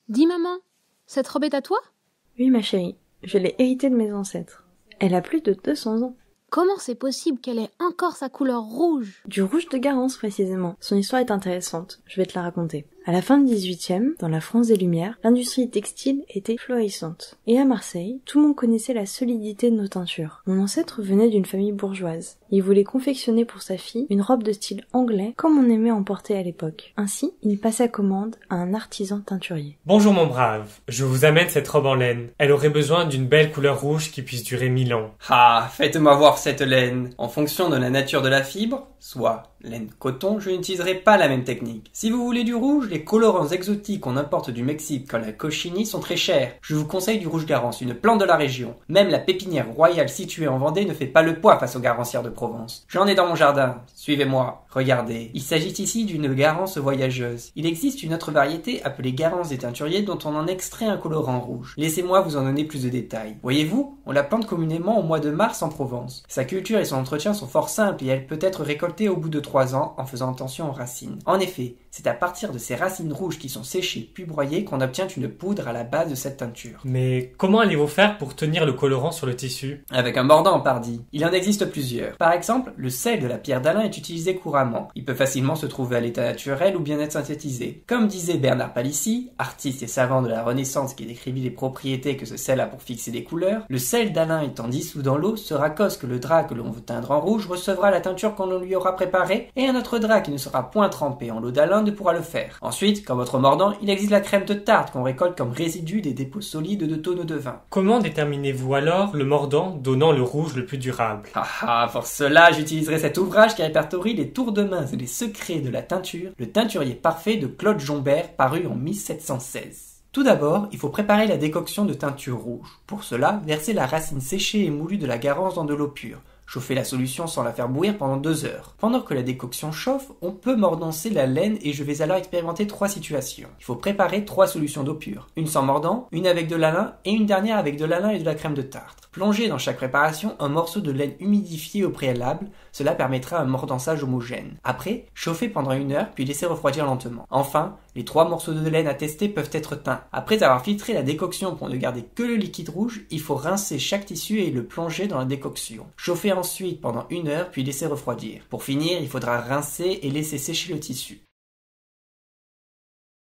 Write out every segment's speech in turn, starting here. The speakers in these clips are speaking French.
Dis maman, cette robe est à toi? Oui ma chérie, je l'ai héritée de mes ancêtres. Elle a plus de 200 ans. Comment c'est possible qu'elle ait encore sa couleur rouge? Du rouge de Garance précisément. Son histoire est intéressante, je vais te la raconter. À la fin du XVIIIe, dans la France des Lumières, l'industrie textile était florissante. Et à Marseille, tout le monde connaissait la solidité de nos teintures. Mon ancêtre venait d'une famille bourgeoise. Il voulait confectionner pour sa fille une robe de style anglais comme on aimait en porter à l'époque. Ainsi, il passait commande à un artisan teinturier. Bonjour mon brave, je vous amène cette robe en laine. Elle aurait besoin d'une belle couleur rouge qui puisse durer 1000 ans. Ah, faites-moi voir cette laine. En fonction de la nature de la fibre, soit laine coton, je n'utiliserai pas la même technique. Si vous voulez du rouge, les colorants exotiques qu'on importe du Mexique comme la cochini sont très chers. Je vous conseille du rouge Garance, une plante de la région. Même la pépinière royale située en Vendée ne fait pas le poids face aux garancières de Provence. J'en ai dans mon jardin. Suivez-moi. Regardez. Il s'agit ici d'une Garance voyageuse. Il existe une autre variété appelée Garance des teinturiers dont on en extrait un colorant rouge. Laissez-moi vous en donner plus de détails. Voyez-vous, on la plante communément au mois de mars en Provence. Sa culture et son entretien sont fort simples et elle peut être récoltée au bout de 3 ans en faisant attention aux racines. En effet, c'est à partir de ces racines rouges qui sont séchées puis broyées qu'on obtient une poudre à la base de cette teinture. Mais comment allez-vous faire pour tenir le colorant sur le tissu? Avec un mordant, pardi. Il en existe plusieurs. Par exemple, le sel de la pierre d'Alain est utilisé couramment. Il peut facilement se trouver à l'état naturel ou bien être synthétisé. Comme disait Bernard Palissy, artiste et savant de la Renaissance qui décrivit les propriétés que ce sel a pour fixer des couleurs, le sel d'Alain étant dissous dans l'eau sera cause que le drap que l'on veut teindre en rouge recevra la teinture qu'on lui aura préparée et un autre drap qui ne sera point trempé en l'eau d'Alain ne pourra le faire. Ensuite, comme votre mordant, il existe la crème de tarte qu'on récolte comme résidu des dépôts solides de tonneaux de vin. Comment déterminez-vous alors le mordant donnant le rouge le plus durable? Pour cela, j'utiliserai cet ouvrage qui répertorie les tours de main et les secrets de la teinture, Le teinturier parfait de Claude Jombert, paru en 1716. Tout d'abord, il faut préparer la décoction de teinture rouge. Pour cela, versez la racine séchée et moulue de la Garance dans de l'eau pure. Chauffez la solution sans la faire bouillir pendant 2 heures. Pendant que la décoction chauffe, on peut mordancer la laine et je vais alors expérimenter 3 situations. Il faut préparer 3 solutions d'eau pure. Une sans mordant, une avec de l'alun et une dernière avec de l'alun et de la crème de tarte. Plongez dans chaque préparation un morceau de laine humidifié au préalable, cela permettra un mordançage homogène. Après, chauffez pendant 1 heure puis laissez refroidir lentement. Enfin, les 3 morceaux de laine à tester peuvent être teints. Après avoir filtré la décoction pour ne garder que le liquide rouge, il faut rincer chaque tissu et le plonger dans la décoction. Chauffez ensuite pendant 1 heure puis laissez refroidir. Pour finir, il faudra rincer et laisser sécher le tissu.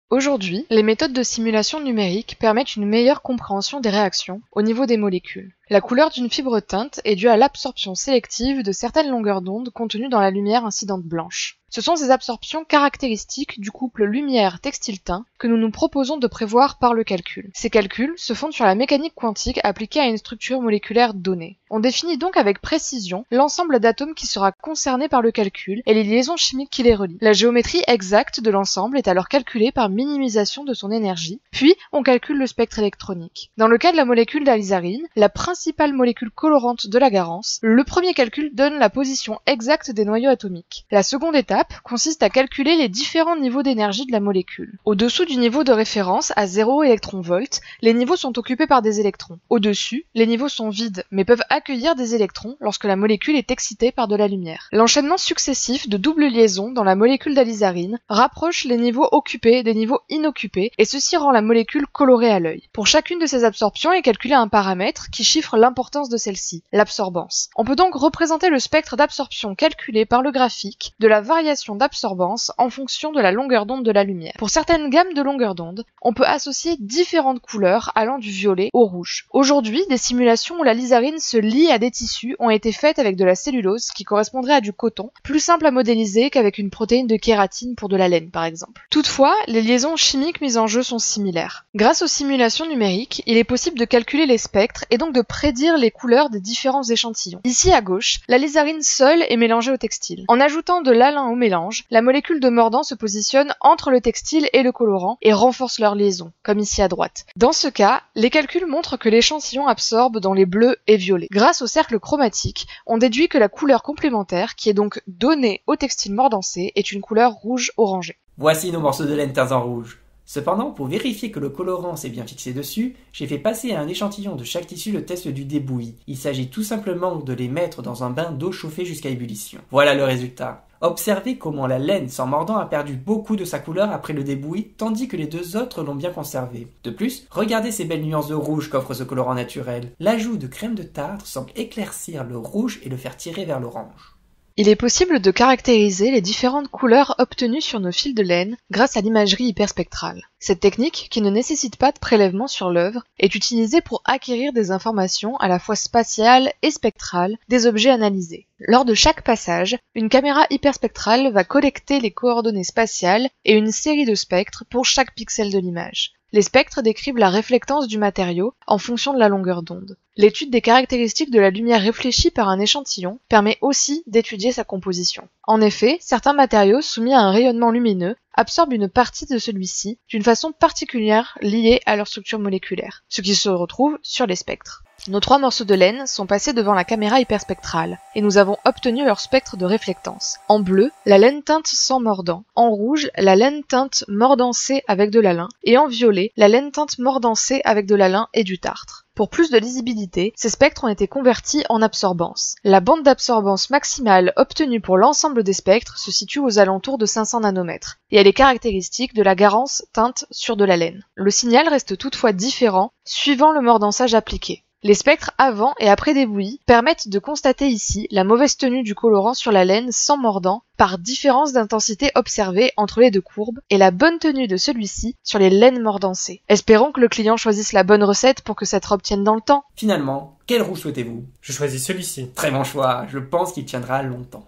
Aujourd'hui, les méthodes de simulation numérique permettent une meilleure compréhension des réactions au niveau des molécules. La couleur d'une fibre teinte est due à l'absorption sélective de certaines longueurs d'onde contenues dans la lumière incidente blanche. Ce sont ces absorptions caractéristiques du couple lumière-textile-teint que nous nous proposons de prévoir par le calcul. Ces calculs se fondent sur la mécanique quantique appliquée à une structure moléculaire donnée. On définit donc avec précision l'ensemble d'atomes qui sera concerné par le calcul et les liaisons chimiques qui les relient. La géométrie exacte de l'ensemble est alors calculée par minimisation de son énergie, puis on calcule le spectre électronique. Dans le cas de la molécule d'alizarine, la principale molécule colorante de la Garance, le premier calcul donne la position exacte des noyaux atomiques. La seconde étape consiste à calculer les différents niveaux d'énergie de la molécule. Au-dessous du niveau de référence, à 0 électron-volt, les niveaux sont occupés par des électrons. Au-dessus, les niveaux sont vides, mais peuvent accueillir des électrons lorsque la molécule est excitée par de la lumière. L'enchaînement successif de doubles liaisons dans la molécule d'alizarine rapproche les niveaux occupés des niveaux inoccupés, et ceci rend la molécule colorée à l'œil. Pour chacune de ces absorptions est calculé un paramètre qui chiffre l'importance de celle-ci, l'absorbance. On peut donc représenter le spectre d'absorption calculé par le graphique de la variation d'absorbance en fonction de la longueur d'onde de la lumière. Pour certaines gammes de longueur d'onde, on peut associer différentes couleurs allant du violet au rouge. Aujourd'hui, des simulations où la lizarine se lie à des tissus ont été faites avec de la cellulose qui correspondrait à du coton, plus simple à modéliser qu'avec une protéine de kératine pour de la laine par exemple. Toutefois, les liaisons chimiques mises en jeu sont similaires. Grâce aux simulations numériques, il est possible de calculer les spectres et donc de prédire les couleurs des différents échantillons. Ici à gauche, la lizarine seule est mélangée au textile. En ajoutant de l'alun au mélange, la molécule de mordant se positionne entre le textile et le colorant et renforce leur liaison, comme ici à droite. Dans ce cas, les calculs montrent que l'échantillon absorbe dans les bleus et violets. Grâce au cercle chromatique, on déduit que la couleur complémentaire, qui est donc donnée au textile mordancé, est une couleur rouge-orangée. Voici nos morceaux de laine teints en rouge. Cependant, pour vérifier que le colorant s'est bien fixé dessus, j'ai fait passer à un échantillon de chaque tissu le test du débouilli. Il s'agit tout simplement de les mettre dans un bain d'eau chauffée jusqu'à ébullition. Voilà le résultat. Observez comment la laine sans mordant a perdu beaucoup de sa couleur après le débouilli, tandis que les deux autres l'ont bien conservé. De plus, regardez ces belles nuances de rouge qu'offre ce colorant naturel. L'ajout de crème de tartre semble éclaircir le rouge et le faire tirer vers l'orange. Il est possible de caractériser les différentes couleurs obtenues sur nos fils de laine grâce à l'imagerie hyperspectrale. Cette technique, qui ne nécessite pas de prélèvement sur l'œuvre, est utilisée pour acquérir des informations à la fois spatiales et spectrales des objets analysés. Lors de chaque passage, une caméra hyperspectrale va collecter les coordonnées spatiales et une série de spectres pour chaque pixel de l'image. Les spectres décrivent la réflectance du matériau en fonction de la longueur d'onde. L'étude des caractéristiques de la lumière réfléchie par un échantillon permet aussi d'étudier sa composition. En effet, certains matériaux soumis à un rayonnement lumineux absorbent une partie de celui-ci d'une façon particulière liée à leur structure moléculaire, ce qui se retrouve sur les spectres. Nos 3 morceaux de laine sont passés devant la caméra hyperspectrale, et nous avons obtenu leur spectre de réflectance. En bleu, la laine teinte sans mordant. En rouge, la laine teinte mordancée avec de l'alun. Et en violet, la laine teinte mordancée avec de l'alun et du tartre. Pour plus de lisibilité, ces spectres ont été convertis en absorbance. La bande d'absorbance maximale obtenue pour l'ensemble des spectres se situe aux alentours de 500 nanomètres, et elle est caractéristique de la garance teinte sur de la laine. Le signal reste toutefois différent suivant le mordançage appliqué. Les spectres avant et après débouilli permettent de constater ici la mauvaise tenue du colorant sur la laine sans mordant par différence d'intensité observée entre les deux courbes et la bonne tenue de celui-ci sur les laines mordancées. Espérons que le client choisisse la bonne recette pour que cette robe tienne dans le temps. Finalement, quel rouge souhaitez-vous? Je choisis celui-ci. Très bon choix, je pense qu'il tiendra longtemps.